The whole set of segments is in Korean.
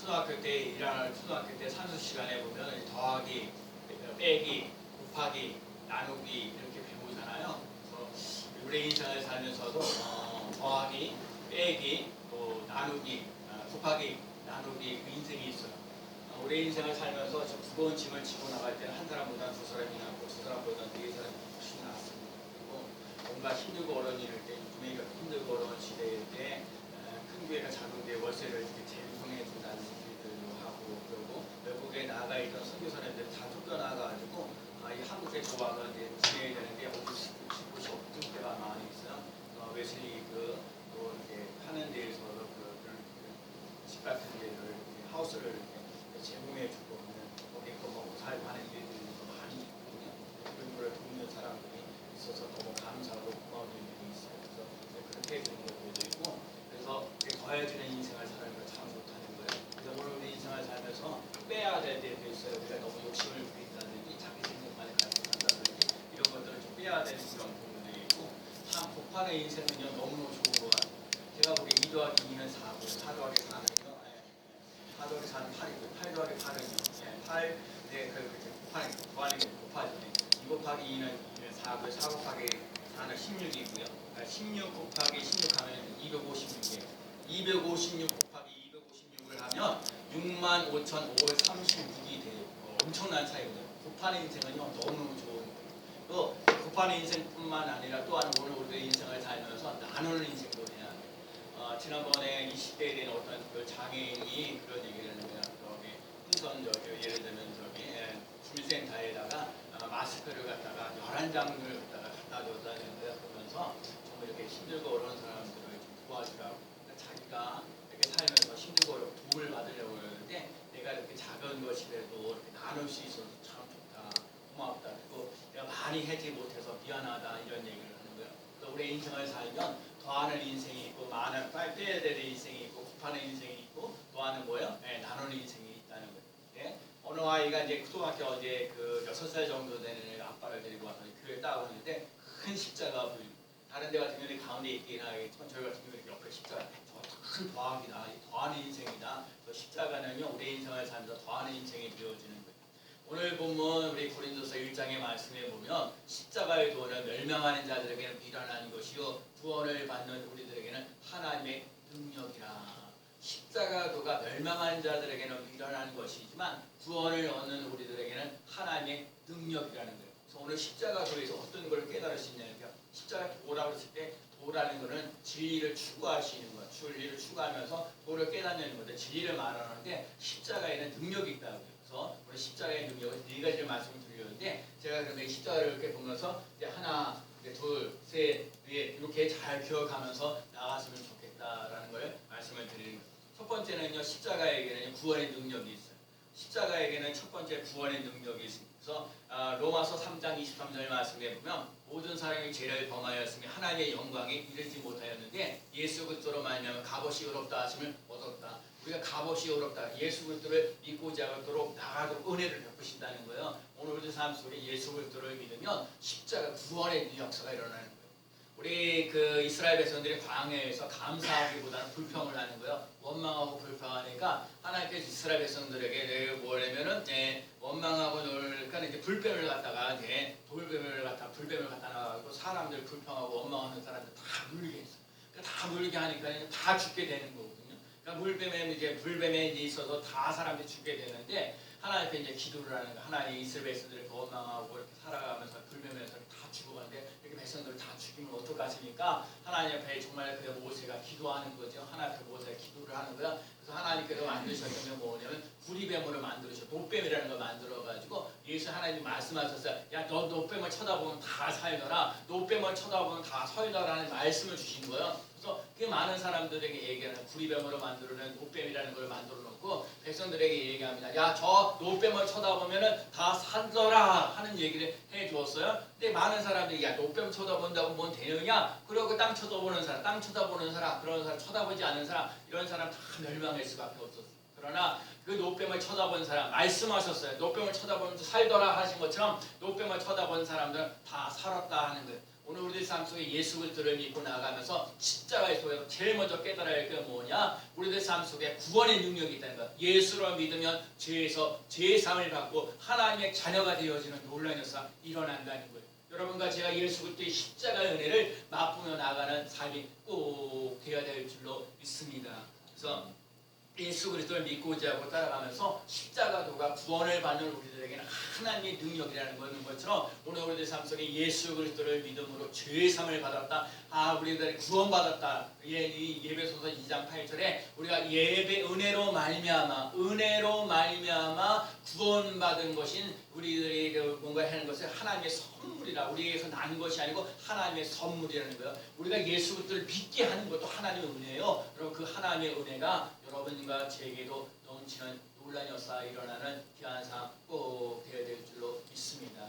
초등학교 때 산수 시간에 보면 더하기, 빼기, 곱하기, 나누기 이렇게 배우잖아요. 그래서 우리 인생을 살면서도 더하기, 빼기, 또 나누기, 곱하기, 나누기 그 인생이 있어요. 우리 인생을 살면서 저 무거운 짐을 지고 나갈 때는 한 사람보다 두 사람이 낫고 두 사람보다 네 사람이 훨씬 낫습니다. 그리고 뭔가 힘들고 어려운 일일 때, 분위기가 힘들고 어려운 시대일 때 큰 교회가 작은 교회 월세를 이렇게 재구성해 준다는 얘기들도 하고, 그리고 외국에 나가 있던 선교사님들 다 쫓겨나가지고 이 한국에 들어와서 이제 지내야 되는데 어디 쉴 곳이 없을 때가 많이 있어요. 웨슬리 또 이렇게 하는 데에서도 그런 집 같은 데를 하우스를 이렇게 제공해 주고 거기에 또 먹고 살고 하는 일들이 많이 있거든요. 그런 걸 돕는 사람들이 있어서 너무 감사하고 고마운 일들이 있어요. 그래서 그렇게 해주는 것들도 있고, 그래서 더해지는 인생을 살면 참 못하는 거예요. 그래서 오늘 우리 인생을 살면서 빼야 될 때도 있어요. 우리가 너무 욕심을 부린다든지 자기 생각만에 가지고 산다든지 이런 것들을 좀 빼야 되는 그런 부분들이 있고, 참 복판의 인생은요 너무너무 좋은 것 같아요. 제가 보기에 2 더하기 2는 4고 4 더하기 4는요 4 더하기 4는 8이고 8 더하기 8은요 8 곱하기 곱하죠. 2 곱하기 2는 4고요. 4 곱하기 4는 16이고요. 16 곱하기 16 하면 256이에요. 256 곱하기 256을 하면 65,536이 돼요. 엄청난 차이거든요. 곱하는 인생은요 너무너무 좋은 거예요. 또 곱하는 인생뿐만 아니라 또한 오늘 우리의 인생을 살면서 나누는 인생도 해야 돼요. 지난번에 20대에 된 어떤 그 장애인이 그런 얘기를 하는 거예요. 풍선 예를 들면 주민센터에다가 마스크를 갖다가 11장을 갖다 줬다는 거예요. 그러면서 정말 이렇게 힘들고 어려운 사람들을 도와주라고. 그러니까 자기가 이렇게 살면서 힘들고 어렵고 도움을 받으려고 그러는데 내가 이렇게 작은 것이라도 이렇게 나눌 수 있어서 참 좋다, 고맙다, 그리고 내가 많이 해지 못해서 미안하다 이런 얘기를 하는 거예요. 또 우리 인생을 살면 더하는 인생이 있고 많은 빼야 될 인생이 있고 곱하는 인생이 있고 또하는 뭐예요? 나누는 인생이 있다는 거예요. 네? 어느 아이가 이제 초등학교 이제 6살 정도 되는 아빠를 데리고 와서 교회에 딱 오는데 큰 십자가 보이고, 다른 데 같은 경우는 가운데 있긴 하겠지만 저희 같은 경우는 옆에 십자가, 큰 더하기다, 더하는 인생이다. 십자가는요 우리 인생을 살면서 더하는 인생이 되어지는 거예요. 오늘 본문 우리 고린도서 1장의 말씀에 보면 십자가의 도는 멸망하는 자들에게는 미련한 것이요 구원을 받는 우리들에게는 하나님의 능력이라. 십자가 도가 멸망하는 자들에게는 미련한 것이지만 구원을 얻는 우리들에게는 하나님의 능력이라는 거예요. 그래서 오늘 십자가 도에서 어떤 걸 깨달을 수 있냐면요, 십자가 도라고 했을 때 도라는 것은 진리를 추구하시는 것, 진리를 추구하면서 도를 깨닫는 건데 진리를 말하는데 십자가에는 능력이 있다고요. 그래서 우리 십자가의 능력을 4가지를 말씀을 드렸는데, 제가 그러면 십자가를 이렇게 보면서 이제 하나, 둘, 셋, 넷 이렇게 잘 기억하면서 나갔으면 좋겠다라는 걸 말씀을 드리는 거예요. 첫 번째는요, 십자가에게는 구원의 능력이 있어요. 십자가에게는 첫 번째 구원의 능력이 있습니다. 그래서 로마서 3장 23절 말씀에 보면 모든 사람이 죄를 범하였으며 하나님의 영광에 이르지 못하였는데 예수 그리스도로 말미암아 값없이 의롭다 하심을 얻었다. 우리가 값없이 의롭다, 예수 그리스도를 믿고자 하도록 나가도록 은혜를 베푸신다는 거예요. 오늘 우리 삶 속에 예수 그리스도를 믿으면 십자가 구원의 역사가 일어나는 거예요. 우리 이스라엘 백성들이 광야에서 감사하기보다는 불평을 하는 거예요. 원망하고 불평하니까 하나님께서 이스라엘 백성들에게 뭐냐면은 원망하고 그러니까 이제 불뱀을 갖다가 불뱀을 갖다 놔가지고 사람들 불평하고 원망하는 사람들 다 물게 했어. 그러니까 다 물게 하니까 다 죽게 되는 거거든요. 그러니까 불뱀에 있어서 다 사람들이 죽게 되는데 하나님께 이제 기도를 하는 거. 하나님 이스라엘 백성들을 원망하고 이렇게 살아가면서 불뱀에서 다 죽어가는데 이렇게 백성들을 다 죽이면 어떡하십니까? 하나님 앞에 정말 모세가 기도하는 거죠. 하나님 앞에 모세가 기도를 하는 거야. 그래서 하나님께서 만드셨던 게 뭐냐면 구리뱀으로 만들으셔. 노뱀이라는 걸 만들어가지고 예수 하나님이 말씀하셨어요. 야, 너 노뱀을 쳐다보면 다 살더라. 노뱀을 쳐다보면 다 살더라는 말씀을 주신 거예요. 그래서 그 많은 사람들에게 얘기하는 구리뱀으로 만들어낸 노뱀이라는 걸 만들어 놓고 백성들에게 얘기합니다. 야, 저 노뱀을 쳐다보면은 다 살더라 하는 얘기를 해 주었어요. 근데 많은 사람들이 야, 노뱀 쳐다본다고 뭔 되느냐? 그리고 땅 쳐다보는 사람, 그런 사람, 쳐다보지 않는 사람, 이런 사람 다 멸망할 수밖에 없었어요. 그러나 그 노뱀을 쳐다본 사람 말씀하셨어요. 노뱀을 쳐다보면서 살더라 하신 것처럼 노뱀을 쳐다본 사람들은 다 살았다 하는 거예요. 오늘 우리들 삶 속에 예수 그리스도를 믿고 나가면서 십자가의 속에서 제일 먼저 깨달아야 할 게 뭐냐? 우리들 삶 속에 구원의 능력이 있다는 것. 예수를 믿으면 죄에서 죄사함을 받고 하나님의 자녀가 되어지는 놀라운 역사가 일어난다는 거예요. 여러분과 제가 예수 그리스도의 십자가의 은혜를 맛보며 나가는 삶이 꼭 되어야 될 줄로 믿습니다. 그래서 예수 그리스도를 믿고자 하고 따라가면서 십자가도가 구원을 받는 우리들에게는 하나님의 능력이라는 것처럼 오늘 우리들 삶 속에 예수 그리스도를 믿음으로 죄의 사함을 받았다. 우리들이 구원받았다. 이 예배소서 2장 8절에 우리가 예배 은혜로 말미암아 구원받은 것인 우리들이 뭔가 하는 것을 하나님의 선물이라, 우리에게서 난 것이 아니고 하나님의 선물이라는 거예요. 우리가 예수 그리스도를 믿게 하는 것도 하나님의 은혜예요. 여러분, 그 하나님의 은혜가 여러분과 제게도 넘치는 놀라운 역사가 일어나는 귀한 삶 꼭 되어야 될 줄로 믿습니다.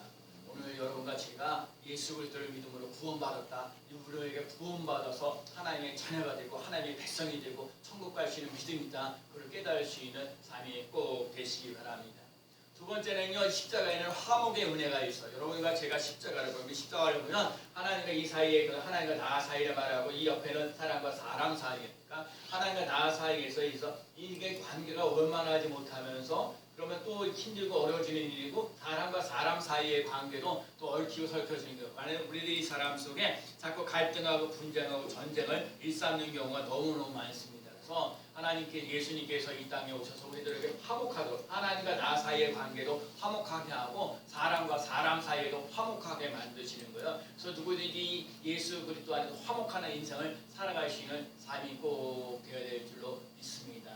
오늘 여러분과 제가 예수 그리스도를 믿음으로 구원받았다. 우리에게 구원받아서 하나님의 자녀가 되고 하나님의 백성이 되고 천국 갈 수 있는 믿음이 있다. 그걸 깨달을 수 있는 삶이 꼭 되시기 바랍니다. 두 번째는요, 십자가에는 화목의 은혜가 있어요. 여러분과 제가 십자가를 보면 하나님과 이 사이에 하나님과 나 사이를 말하고 이 옆에는 사람과 사람 사이니까 하나님과 나 사이에서 이게 관계가 원만하지 못하면서 그러면 또 힘들고 어려워지는 일이고 사람과 사람 사이의 관계도 또 얽히고 설켜지는 거예요. 만약에 우리들이 사람 속에 자꾸 갈등하고 분쟁하고 전쟁을 일삼는 경우가 너무너무 많습니다. 그래서 예수님께서 이 땅에 오셔서 우리들에게 화목하도록 하나님과 나 사이의 관계도 화목하게 하고 사람과 사람 사이에도 화목하게 만드시는 거예요. 그래서 누구든지 예수 그리스도 안에서 화목하는 인생을 살아갈 수 있는 삶이 꼭 되어야 될 줄로 믿습니다.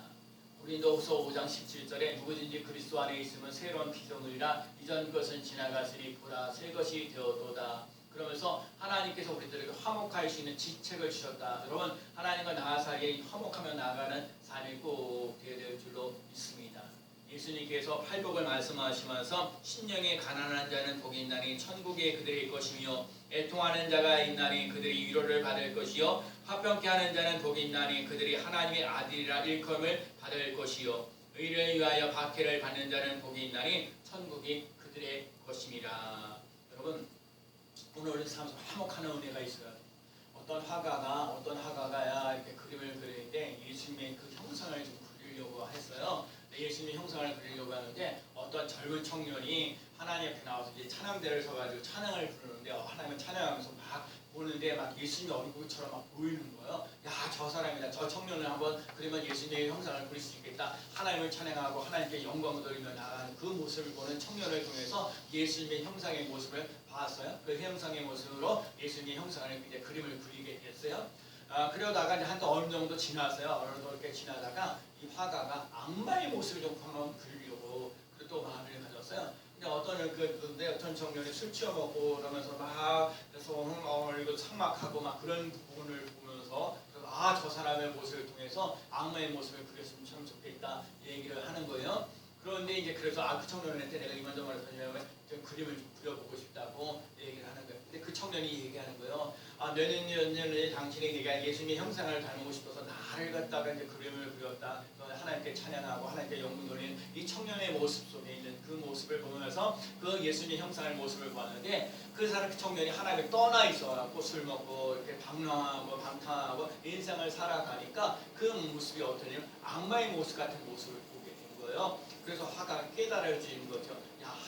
고린도후서 5장 17절에 누구든지 그리스도 안에 있으면 새로운 피조물이라 이전 것은 지나갔으니 보라 새 것이 되어도다. 그러면서 하나님께서 우리들에게 화목할 수 있는 지책을 주셨다. 여러분, 하나님과 나 사이에 화목하며 나가는 삶이 꼭 되어야 될 줄로 믿습니다. 예수님께서 팔복을 말씀하시면서 심령에 가난한 자는 복이 있나니 천국에 그들의 것이며 애통하는 자가 있나니 그들이 위로를 받을 것이요 화평케 하는 자는 복이 있나니 그들이 하나님의 아들이라 일컬음을 받을 것이요 의를 위하여 박해를 받는 자는 복이 있나니 천국이 그들의 것임이라. 여러분, 오늘 우리 삶에서 화목하는 은혜가 있어요. 어떤 화가가 이렇게 그림을 그리는데 예수님의 그 형상을 좀 그리려고 했어요. 예수님의 형상을 그리려고 하는데 어떤 젊은 청년이 하나님 앞에 나와서 이제 찬양대를 서가지고 찬양을 부르는데 하나님을 찬양하면서 막 보는데 막 예수님의 얼굴처럼 막 보이는 거예요. 야, 저 사람이다. 저 청년을 한번 그리면 예수님의 형상을 그릴 수 있겠다. 하나님을 찬양하고 하나님께 영광을 돌리며 나가는 그 모습을 보는 청년을 통해서 예수님의 형상의 모습을 봤어요. 그 형상의 모습으로 예수님의 형상을 이제 그림을 그리게 됐어요. 그러다가 이제 한도 어느 정도 지났어요. 이렇게 지나다가 이 화가가 악마의 모습을 좀 한번 그리려고 또 마음을 가졌어요. 근데 어떤 청년이 술 취해먹고 그러면서 막 그래서 이거 상막하고 막 그런 부분을 보면서 저 사람의 모습을 통해서 악마의 모습을 그렸으면 참 좋겠다 얘기를 하는 거예요. 그런데 이제 그래서 그 청년한테 내가 이만저만 좀 그림을 좀 그려보고 싶다고 얘기를 하는 거예요. 근데 그 청년이 얘기하는 거예요. 몇 년에 당신이 내가 예수님의 형상을 닮고 싶어서 나를 갖다가 이제 그림을 그렸다. 하나님께 찬양하고 하나님께 영광 돌리는 이 청년의 모습 속에 있는 그 모습을 보면서 그 예수님의 형상의 모습을 보았는데 그 청년이 하나님을 떠나 있어갖고 술 먹고 이렇게 방탕하고 인생을 살아가니까 그 모습이 어떠냐면 악마의 모습 같은 모습을 보게 된 거예요. 그래서 화가가 깨달아지는 거죠.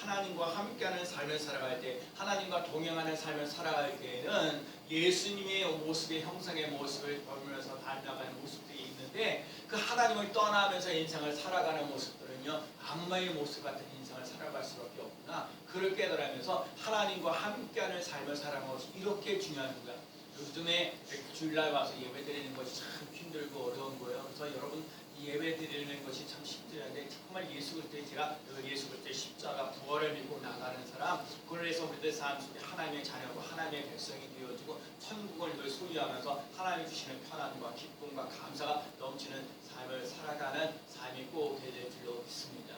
하나님과 함께하는 삶을 살아갈 때, 하나님과 동행하는 삶을 살아갈 때에는 예수님의 모습의 형상의 모습을 보면서 닮아가는 모습들이 있는데 그 하나님을 떠나면서 인생을 살아가는 모습들은요 악마의 모습 같은 인생을 살아갈 수밖에 없구나. 그걸 깨달으면서 하나님과 함께하는 삶을 살아가는 것이 이렇게 중요한 거야. 요즘에 주일날 와서 예배 드리는 것이 참 힘들고 어려운 거예요. 그래서 여러분 예배 드리는 것이 참 힘들었는데 정말 예수 그리스도의 제가 예수 그리스도의 십자가 부활을 믿고 나가는 사람, 그걸 해서 우리들 삶 속에 하나님의 자녀고 하나님의 백성이 되어지고 천국을 늘 소유하면서 하나님 주시는 편안과 기쁨과 감사가 넘치는 삶을 살아가는 삶이 꼭 되어야 될 줄로 믿습니다.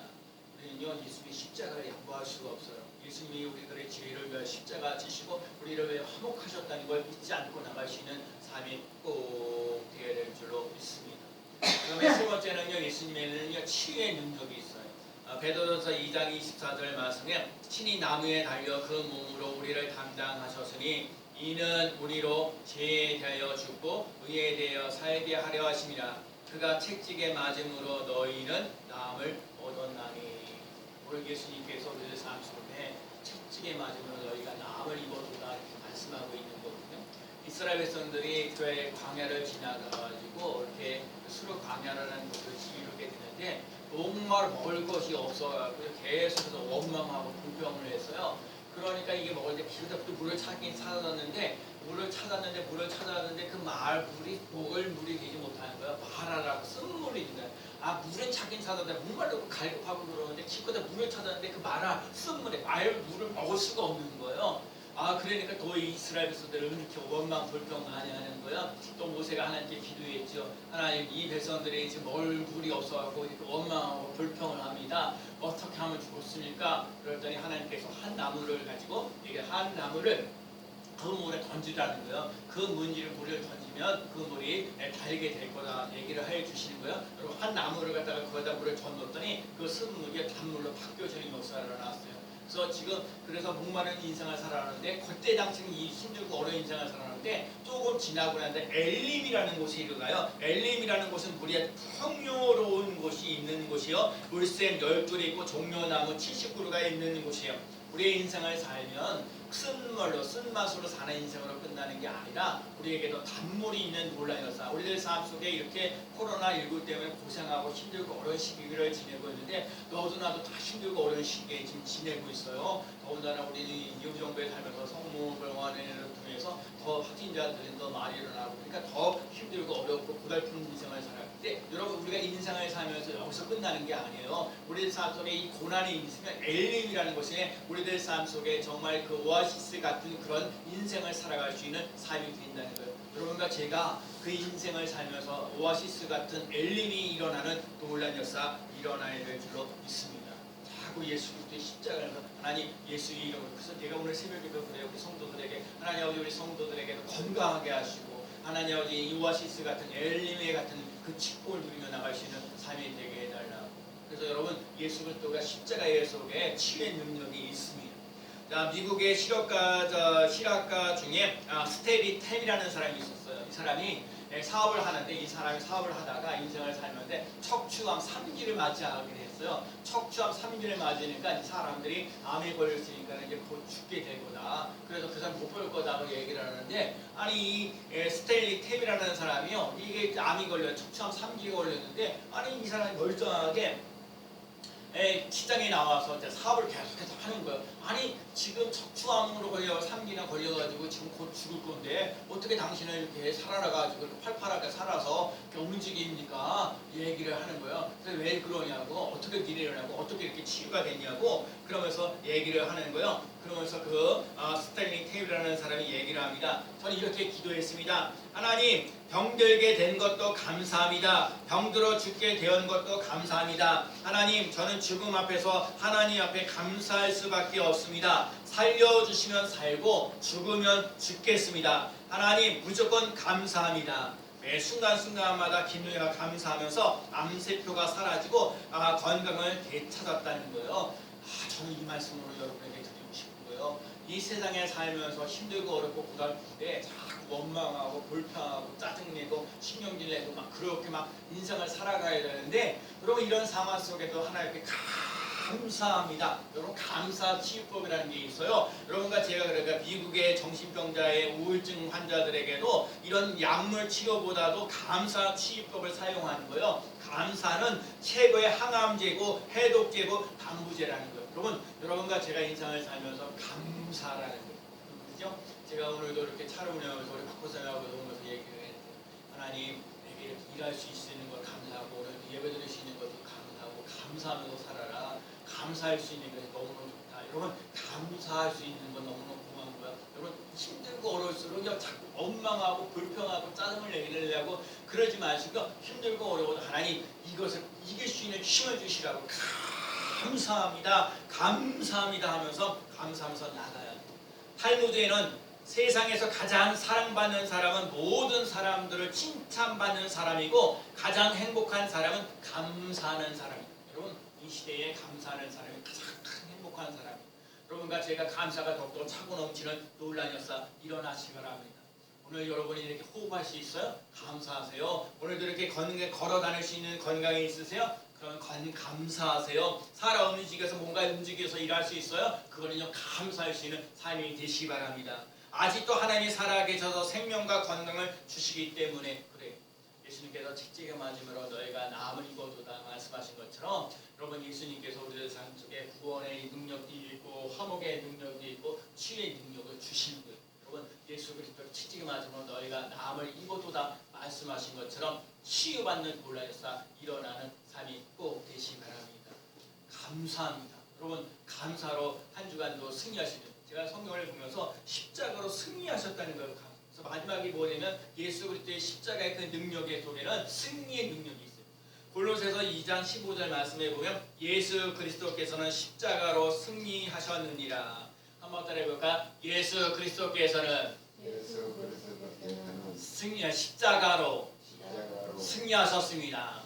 우리는요 예수님의 십자가를 양보할 수가 없어요. 예수님이 우리들의 죄를 위하여 십자가 지시고 우리를 위해 화목하셨다는 걸 잊지 않고 나갈 수 있는 삶이 꼭 되어야 될 줄로 믿습니다. 그다음에 세 번째는요, 예수님에는요 치유의 능력이 있어요. 베드로서 2장 24절 말씀에 친히 나무에 달려 그 몸으로 우리를 담당하셨으니 이는 우리로 죄에 대하여 죽고 의에 대하여 살게 하려 하심이라. 그가 채찍에 맞음으로 너희는 나음을 얻었나니. 오늘 예수님께서 우리의 삶 속에 채찍에 맞으면 너희가 나음을 입어도다 이렇게 말씀하고 있는 거거든요. 이스라엘 백성들이 그 광야를 지나가가지고 이렇게 수르 광야라는 곳을 이루게 되는데 정말 먹을 것이 없어가지고 계속해서 원망하고 불평을 했어요. 그러니까 이게 먹을 때 계속부터 물을 찾긴 찾았는데 물을 찾았는데 그 물이 먹을 물이 되지 못하는 거야. 마라라고 쓴물이 있는 거야. 아, 물은 찾긴 찾았는데 목말르고 갈급하고 그러는데 기껏 물을 찾았는데 그 쓴물에 물을 먹을 수가 없는 거예요. 아, 그러니까 더 이스라엘 백성들을 이렇게 원망 불평 많이 하는 거야. 또 모세가 하나님께 기도했죠. 하나님, 이 백성들이 지금 먹을 물이 없어갖고 이렇게 원망하고 불평을 합니다. 어떻게 하면 좋습니까? 그랬더니 하나님께서 한 나무를 가지고 이게 한 나무를 그 물에 던지라는 거예요. 그 물을 던지면 그 물이 달게 될 거다 얘기를 해 주시는 거예요. 그리고 한 나무를 갖다가 거기다 물을 던졌더니 그 쓴물이 단물로 바뀌어지는 역사가 일어났어요. 그래서 목마른 인생을 살아가는데 그때 당시는 이 힘들고 어려운 인생을 살아가는데 조금 지나고 난데 엘림이라는 곳이 일어나요. 엘림이라는 곳은 물이 풍요로운 곳이 있는 곳이요. 물샘 12개 있고 종려나무 70그루가 있는 곳이에요. 우리의 인생을 살면 쓴맛으로 사는 인생으로 끝나는 게 아니라 우리에게도 단물이 있는 놀라운 역사. 우리들 삶 속에 이렇게 코로나19 때문에 고생하고 힘들고 어려운 시기를 지내고 있는데 너도 나도 다 힘들고 어려운 시기에 지금 지내고 있어요. 더군다나 우리 이 정부에 살면서 성모병원을 통해서 더 확진자들이 더 많이 일어나고 그러니까 더 힘들고 어렵고 고달픈 인생을 살아요. 근데 여러분 우리가 인생을 살면서 여기서 끝나는 게 아니에요. 우리들 삶 속에 이 고난이 있으면 엘림이라는 것이 우리들 삶 속에 정말 그 오아시스 같은 그런 인생을 살아갈 수 있는 삶이 된다는 거예요. 여러분과 제가 그 인생을 살면서 오아시스 같은 엘림이 일어나는 놀라운 역사 일어나야 될 줄로 믿습니다. 자꾸 예수 그리스도의 십자가에서 하나님 예수의 이름으로 그래서 내가 오늘 새벽에도 그래요. 우리 성도들에게 하나님 아버지 우리 성도들에게도 건강하게 하시고 하나님 아버지 이 오아시스 같은 엘림의 같은 그 축복을 누리며 나갈 수 있는 삶이 되게 해달라. 그래서 여러분 예수 그리스도가 십자가의 속에 치유의 능력이 있습니다. 자, 미국의 실학가 중에 스테리 템이라는 사람이 있었어요. 이 사람이 사업을 하는데 이 사람이 사업을 하다가 인생을 살면서 척추암 3기를 맞이하게 됐어요. 척추암 3기를 맞으니까 이 사람들이 암에 걸렸으니까 이제 곧 죽게 될 거다. 그래서 그 사람 못 볼 거다고 얘기를 하는데 아니 이 스테리 템이라는 사람이요. 이게 암이 걸려 척추암 3기가 걸렸는데 아니 이 사람이 멀쩡하게 시장에 나와서 사업을 계속해서 하는 거예요. 아니 지금 척추암으로 걸려 3기나 걸려가지고 지금 곧 죽을 건데 어떻게 당신은 이렇게 살아나가지고 활발하게 살아서 이렇게 움직입니까? 얘기를 하는 거예요. 그래서 왜 그러냐고 어떻게 일어나고 어떻게 이렇게 치유가 됐냐고 그러면서 얘기를 하는 거예요. 그러면서 스탠리 테이블이라는 사람이 얘기를 합니다. 저는 이렇게 기도했습니다. 하나님 병들게 된 것도 감사합니다. 병들어 죽게 된 것도 감사합니다. 하나님 저는 죽음 앞에서 하나님 앞에 감사할 수밖에 없습니다. 살려주시면 살고 죽으면 죽겠습니다. 하나님 무조건 감사합니다. 매 순간순간마다 기도가 감사하면서 암세표가 사라지고 건강을 되찾았다는 거예요. 저는 이 말씀으로 여러분에게 드리고 싶고요. 이 세상에 살면서 힘들고 어렵고 고달픈데 자꾸 원망하고 불평하고 짜증내고 신경질 내고 막 그렇게 막 인생을 살아가야 되는데 여러분 이런 상황 속에도 하나님께 감사합니다. 여러분 감사 치유법이라는 게 있어요. 여러분과 제가 그러니까 미국의 정신병자의 우울증 환자들에게도 이런 약물 치료보다도 감사 치유법을 사용하는 거예요. 감사는 최고의 항암제고 해독제고 방부제라는 거예요. 여러분과 제가 인생을 살면서 감사라는 거예요. 그렇죠? 제가 오늘도 이렇게 차를 운행하면서 우리 박호사님하고 오면서 얘기를 했는데 하나님 내게 이렇게 일할 수 있는 걸 감사하고 오늘 예배 드릴 수 있는 것도 감사하고 감사하면서 살아라. 감사할 수 있는 것이 너무너무 좋다. 여러분 감사할 수 있는 건 너무너무 고마운 거야. 여러분 힘들고 어려울수록 자꾸 원망하고 불평하고 짜증을 내려고 그러지 마시고 힘들고 어려워도 하나님 이것을 이길 수 있는 힘을 주시라고 감사합니다. 감사합니다 하면서 감사하면서 나가야 돼. 탈무드에는 세상에서 가장 사랑받는 사람은 모든 사람들을 칭찬받는 사람이고 가장 행복한 사람은 감사하는 사람입니다. 여러분 이 시대에 감사하는 사람이 가장 행복한 사람입니다. 여러분과 제가 감사가 더욱더 차고 넘치는 놀란 역사 일어나시기 바랍니다. 오늘 여러분이 이렇게 호흡할 수 있어요? 감사하세요. 오늘도 이렇게 걸어 다닐 수 있는 건강이 있으세요? 그럼 감사하세요. 살아 움직여서 뭔가 움직여서 일할 수 있어요? 그거는요 감사할 수 있는 삶이 되시기 바랍니다. 아직도 하나님이 살아계셔서 생명과 건강을 주시기 때문에 그래. 예수님께서 채찍에 맞음으로 너희가 나음을 입어도다 말씀하신 것처럼 여러분 예수님께서 우리들 삶 속에 구원의 능력도 있고 화목의 능력도 있고 치유의 능력을 주시는 거예요. 여러분 예수 그리스도 채찍에 맞음으로 너희가 나음을 입어도다 말씀하신 것처럼 치유받는 놀라운 역사 일어나는 삶이 꼭 되시기 바랍니다. 감사합니다. 여러분 감사로 한 주간도 승리하시는 제가 성경을 보면서 십자가로 승리하셨다는 걸 그래서 마지막에 뭐냐면 예수 그리스도의 십자가의 그 능력의 속에는 승리의 능력이 있어요. 골로새서 2장 15절 말씀에 보면 예수 그리스도께서는 십자가로 승리하셨느니라. 한번 따라해볼까? 예수 그리스도께서는 십자가로 승리하셨습니다.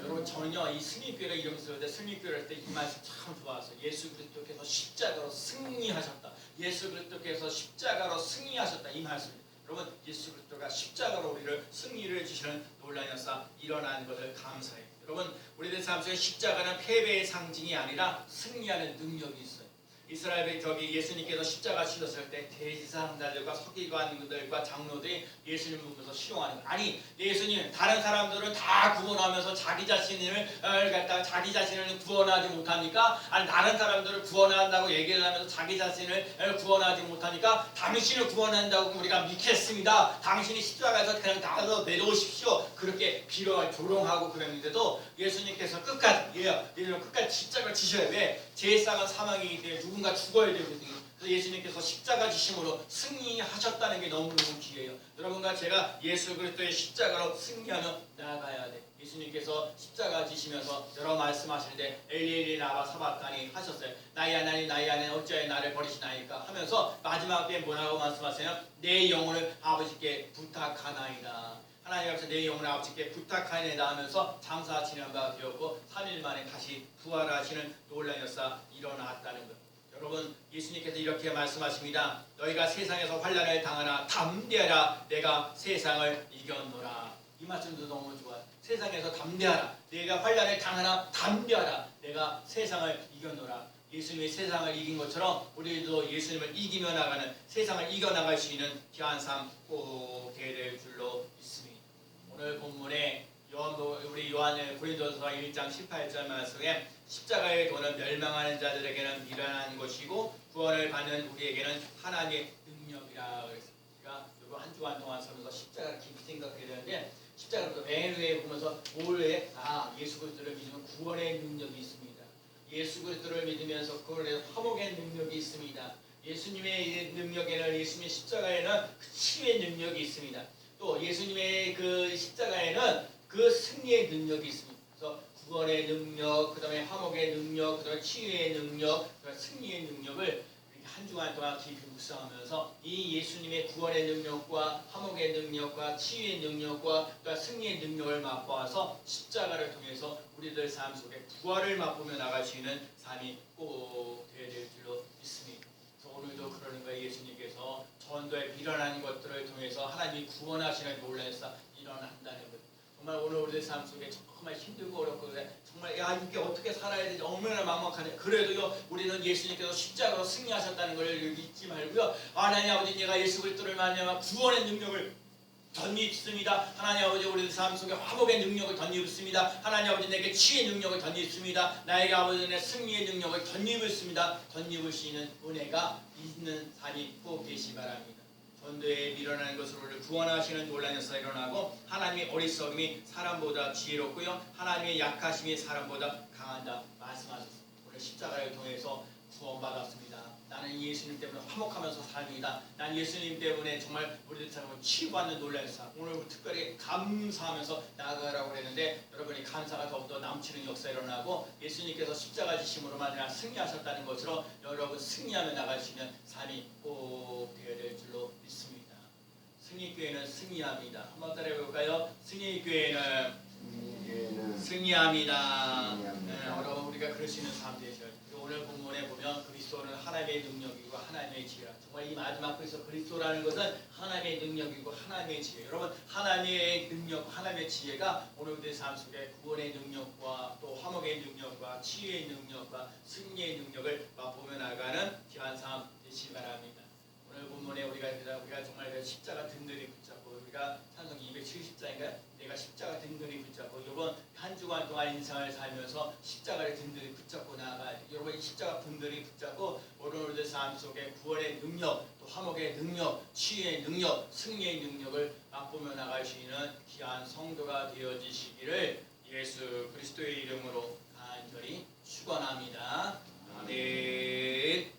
여러분 저는요 이 승리교회를 이러면서 승리교회를 할 때 이 말씀 참 좋았어요. 예수 그리스도께서 십자가로 승리하셨다. 예수 그리스도께서 십자가로 승리하셨다. 이 말씀. 여러분 예수 그리스도가 십자가로 우리를 승리를 주시는 놀라운 역사 일어나는 것을 감사해요. 여러분 우리들 삶 속에 십자가는 패배의 상징이 아니라 승리하는 능력이 있어요. 이스라엘의 저기 예수님께서 십자가 치셨을 때 대지사장들과 서기관들과 장로들이 예수님을 보면서 실용하는 거예요. 아니 예수님 다른 사람들은 다 구원하면서 자기 자신을 갖다가 자기 자신을 구원하지 못합니까? 아니 다른 사람들을 구원한다고 얘기를 하면서 자기 자신을 구원하지 못하니까 당신을 구원한다고 우리가 믿겠습니다. 당신이 십자가에서 그냥 나가서 내려오십시오. 그렇게 비로할 조롱하고 그랬는데도 예수님께서 끝까지 십자가를 지셔야 돼. 제사가 사망이기 때문에 누군가 죽어야 되거든요. 그래서 예수님께서 십자가 지심으로 승리하셨다는 게 너무너무 귀해요. 여러분과 제가 예수 그리스도의 십자가로 승리하며 나아가야 돼. 예수님께서 십자가 지시면서 여러 말씀하시는데 엘리 라마 사박다니 하셨어요. 나의 하나님 나의 하나님 어찌하여 나를 버리시나이까 하면서 마지막 때 뭐라고 말씀하세요? 내 영혼을 아버지께 부탁하나이다. 하나님 앞에서 내 영혼을 아버지께 부탁하나이다 하면서 장사 지난 바 되었고 3일 만에 다시 부활하시는 놀라운 역사 일어났다는 것. 여러분 예수님께서 이렇게 말씀하십니다. 너희가 세상에서 환난을 당하나 담대하라. 내가 세상을 이겼노라. 이 말씀도 너무 좋아요. 세상에서 담대하라. 내가 환난을 당하나 담대하라. 내가 세상을 이겼노라. 예수님이 세상을 이긴 것처럼 우리도 예수님을 이기며 나가는 세상을 이겨나갈 수 있는 귀한 삶 꼭 되어야 될 줄로 믿습니다. 오늘 본문에 우리 요한의 고린도서 1장 18절 말씀에 십자가의 도는 멸망하는 자들에게는 미련한 것이고 구원을 받는 우리에게는 하나님의 능력이라 그랬습니다. 그러니까 이거 한 주간 동안 살면서 십자가를 깊이 생각해야 되는데 십자가를 맨 위에 보면서 올해 예수 그리스도를 믿으면 구원의 능력이 있습니다. 예수 그리스도를 믿으면서 구원의 화목의 능력이 있습니다. 예수님의 능력에는 예수님의 십자가에는 그 치유의 능력이 있습니다. 또 예수님의 그 십자가에는 그 승리의 능력이 있습니다. 그래서 구원의 능력, 그 다음에 화목의 능력, 그 다음에 치유의 능력, 그 다음에 승리의 능력을 한 주간 동안 깊이 묵상하면서 이 예수님의 구원의 능력과 화목의 능력과 치유의 능력과 또 승리의 능력을 맛보아서 십자가를 통해서 우리들 삶 속에 부활을 맛보며 나갈 수 있는 삶이 꼭 되어야 될 줄로 믿습니다. 그래서 오늘도 그러는 거예요. 예수님께서 전도에 미련한 것들을 통해서 하나님이 구원하시는 놀라운 역사 일어난다는 것. 정말 오늘 우리들 삶 속에 정말 힘들고 어렵고 그래. 정말 이게 어떻게 살아야 되지 얼마나 막막하냐. 그래도요 우리는 예수님께서 십자가로 승리하셨다는 걸 잊지 말고요. 하나님 아버지 내가 예수 그리스도를 말미암아 구원의 능력을 덧입습니다. 하나님 아버지 우리들 삶 속에 화목의 능력을 덧입습니다. 하나님 아버지 내게 치유의 능력을 덧입습니다. 나에게 아버지 내 승리의 능력을 덧입습니다. 덧입을 수 있는 은혜가 있는 삶이 꼭 되시기 바랍니다. 전도에 밀어나는 것으로 우리를 구원하시는 놀라운 역사가 일어나고 하나님의 어리석음이 사람보다 지혜롭고요 하나님의 약하심이 사람보다 강한다 말씀하셨습니다. 오늘 십자가를 통해서 구원받았습니다. 나는 예수님 때문에 화목하면서 삽니다. 난 예수님 때문에 정말 우리들처럼 치유받는 놀라운 역사 오늘 특별히 감사하면서 나아가라고 그랬는데 여러분이 감사가 더욱더 넘치는 역사 일어나고 예수님께서 십자가 지심으로만 그냥 승리하셨다는 것으로 여러분 승리하며 나갈 수 있는 삶이 꼭 되어야 될 줄로 믿습니다. 승리교회는 승리합니다. 한번 따라해볼까요? 승리교회는 승리합니다. 여러분 우리가 그럴 수 있는 삶 되셔. 오늘 본문에 보면 그리스도는 하나님의 능력이고 하나님의 지혜라. 정말 이 마지막 그리스도, 그리스도라는 것은 하나님의 능력이고 하나님의 지혜. 여러분 하나님의 능력, 하나님의 지혜가 오늘 우리의 삶 속에 구원의 능력과 또 화목의 능력과 치유의 능력과 승리의 능력을 맛보며 나가는 귀한 삶 되시기 바랍니다. 오늘 본문에 우리가 정말 그 십자가 든든히 붙잡고 우리가 찬송 270장인가요? 내가 십자가 든든히 붙잡고 여러분 한 주간 동안 인생을 살면서 십자가를 든든히 붙잡고 나아가야 돼. 여러분 이 십자가 든든히 붙잡고 오늘 우리의 삶 속에 구원의 능력, 또 화목의 능력, 치유의 능력, 승리의 능력을 맛보며 나갈 수 있는 귀한 성도가 되어지시기를 예수 그리스도의 이름으로 간절히 축원합니다. 아멘.